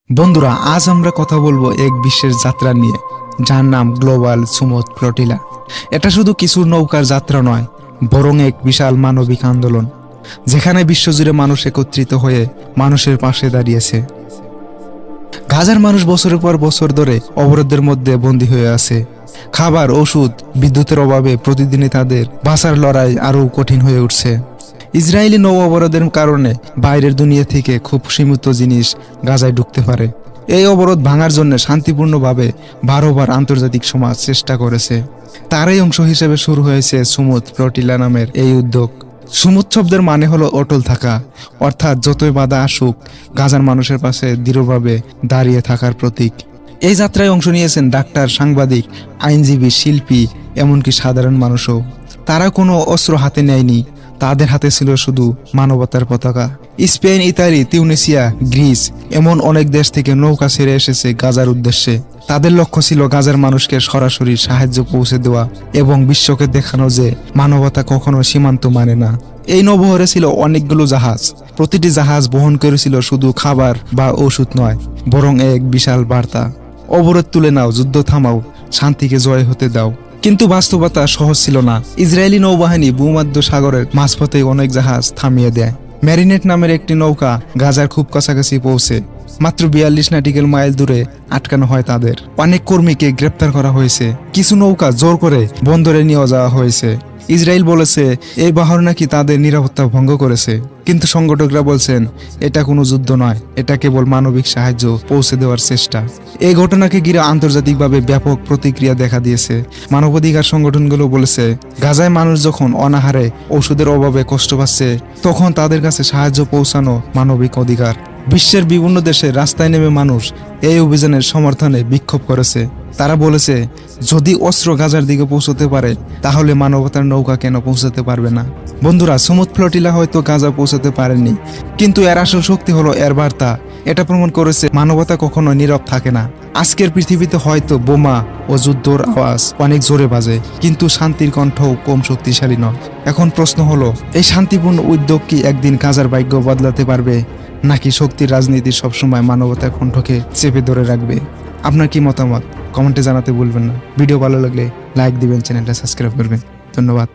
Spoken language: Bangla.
বন্ধুরা, আজ আমরা কথা বলবো এক বিশেষ যাত্রা নিয়ে, যার নাম গ্লোবাল সুমুদ ফ্লোটিলা। এটা শুধু কিছু নৌকার যাত্রা নয়, বরং এক বিশাল মানবিক আন্দোলন, যেখানে বিশ্বজুড়ে মানুষ একত্রিত হয়ে মানুষের পাশে দাঁড়িয়েছে। গাজার মানুষ বছরের পর বছর ধরে অবরোধের মধ্যে বন্দী হয়ে আছে। খাবার, ওষুধ, বিদ্যুতের অভাবে প্রতিদিনই তাদের বাঁচার লড়াই আরও কঠিন হয়ে উঠছে। ইসরায়েলি নৌ অবরোধের কারণে বাইরের দুনিয়া থেকে খুব সীমিত জিনিস গাজায় ঢুকতে পারে। এই অবরোধ ভাঙার জন্য শান্তিপূর্ণভাবে বারবার আন্তর্জাতিক সমাজ চেষ্টা করেছে। তারই অংশ হিসেবে শুরু হয়েছে সুমুদ ফ্লোটিলা নামের এই উদ্যোগ। সুমুদ শব্দের মানে হলো অটল থাকা, অর্থাৎ যতই বাধা আসুক গাজার মানুষের পাশে দৃঢ়ভাবে দাঁড়িয়ে থাকার প্রতীক। এই যাত্রায় অংশ নিয়েছেন ডাক্তার, সাংবাদিক, আইনজীবী, শিল্পী, এমনকি সাধারণ মানুষও। তারা কোনো অস্ত্র হাতে নেয়নি, তাদের হাতে ছিল শুধু মানবতার পতাকা। স্পেন, ইতালি, তিউনিসিয়া, গ্রিস এমন অনেক দেশ থেকে নৌকা ছেড়ে এসেছে গাজার উদ্দেশ্যে। তাদের লক্ষ্য ছিল গাজার মানুষকে সরাসরি সাহায্য পৌঁছে দেওয়া এবং বিশ্বকে দেখানো যে মানবতা কখনো সীমান্ত মানে না। এই নৌবহরে ছিল অনেকগুলো জাহাজ। প্রতিটি জাহাজ বহন করেছিল শুধু খাবার বা ওষুধ নয়, বরং এক বিশাল বার্তা: অবরোধ তুলে নাও, যুদ্ধ থামাও, শান্তিকে জয় হতে দাও। কিন্তু বাস্তবতা সহজ ছিল না। ইসরায়েলি নৌবাহিনী ভূমধ্য সাগরের মাঝপথে অনেক জাহাজ থামিয়ে দেয়। ম্যারিনেট নামের একটি নৌকা গাজার খুব কাছাকাছি পৌঁছে মাত্র 42 নটিক্যাল মাইল দূরে আটকানো হয় তাদের। অনেক কর্মীকে গ্রেপ্তার করা হয়েছে, কিছু নৌকা জোর করে বন্দরে নিয়ে যাওয়া হয়েছে। ইসরায়েল বলেছে এই বহর নাকি তাদের নিরাপত্তা ভঙ্গ করেছে, কিন্তু সংগঠকরা বলছেন এটা কোনো যুদ্ধ নয়, এটা কেবল মানবিক সাহায্য পৌঁছে দেওয়ার চেষ্টা। এই ঘটনাকে ঘিরে আন্তর্জাতিকভাবে ব্যাপক প্রতিক্রিয়া দেখা দিয়েছে। মানবাধিকার সংগঠনগুলো বলেছে গাজায় মানুষ যখন অনাহারে, ওষুধের অভাবে কষ্ট পাচ্ছে, তখন তাদের কাছে সাহায্য পৌঁছানো মানবিক অধিকার। বিশ্বের বিভিন্ন দেশে রাস্তায় নেমে মানুষ এই অভিযানের সমর্থনে বিক্ষোভ করেছে। তারা বলেছে যদি অস্ত্র গাজার দিকে পৌঁছতে পারে, তাহলে মানবতার নৌকা কেন পৌঁছাতে পারবে না? বন্ধুরা, সুমুদ ফ্লোটিলা হয়তো গাজা পৌঁছাতে পারেনি, কিন্তু এর আসল শক্তি হলো এর বার্তা। এটা প্রমাণ করেছে মানবতা কখনো নীরব থাকে না। আজকের পৃথিবীতে হয়তো বোমা ও যুদ্ধর আওয়াজ অনেক জোরে বাজে, কিন্তু শান্তির কণ্ঠও কম শক্তিশালী নয়। এখন প্রশ্ন হলো, এই শান্তিপূর্ণ উদ্যোগ কি একদিন গাজার ভাগ্য বদলাতে পারবে, নাকি শক্তির রাজনীতি সবসময় মানবতার কণ্ঠকে চেপে ধরে রাখবে? আপনার কি মতামত কমেন্টে জানাতে ভুলবেন না। ভিডিও ভালো লাগলে লাইক দিবেন, চ্যানেলটা সাবস্ক্রাইব করবেন। ধন্যবাদ।